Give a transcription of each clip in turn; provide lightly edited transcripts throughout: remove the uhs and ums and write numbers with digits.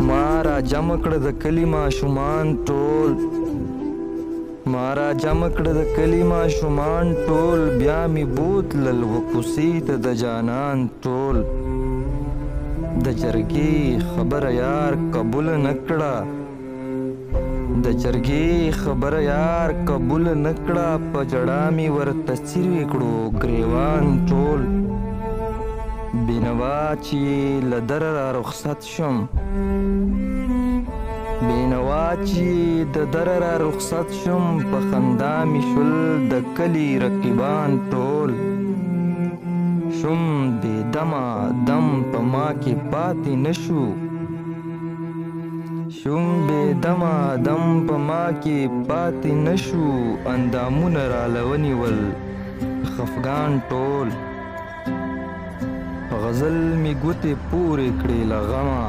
ما را جمع کړه د کلي ماشومان ټول ما را جمع کړه د کلي ماشومان ټول بیا مې بوتلل و کوڅې ته د جانان ټول د جرګې خبره یار قبول نه کړه د جرګې خبره یار قبول نه کړه په ژړا مې ورته څیرې کړو ګریوان ټول بېنوا چې له دره را رخصت شم بېنوا چې د دره را رخصت شم په خندا مې شول د کلي رقیبان ټول شم بې دمه دم په ما کې پاتې نه شو شم بې دمه دم په ما کې پاتې نه شو اندامونه راله ونیول خفګان ټول په غزل مې ګوتې پورې کړې له غمه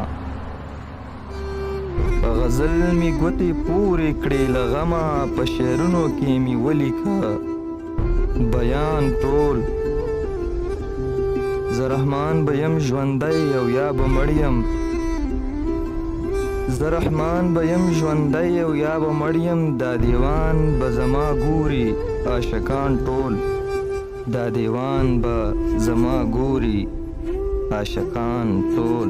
په غزل مې ګوتې پورې کړې له غمه په شعرونو کې مې ولیکه بیان ټول زه رحمان به یم ژوندی او یا به مړ یم زه رحمان به یم ژوندی او یا به مړ یم دا دیوان به زما ګوري عاشقان ټول دا دیوان به زما ګوري عاشقان ټول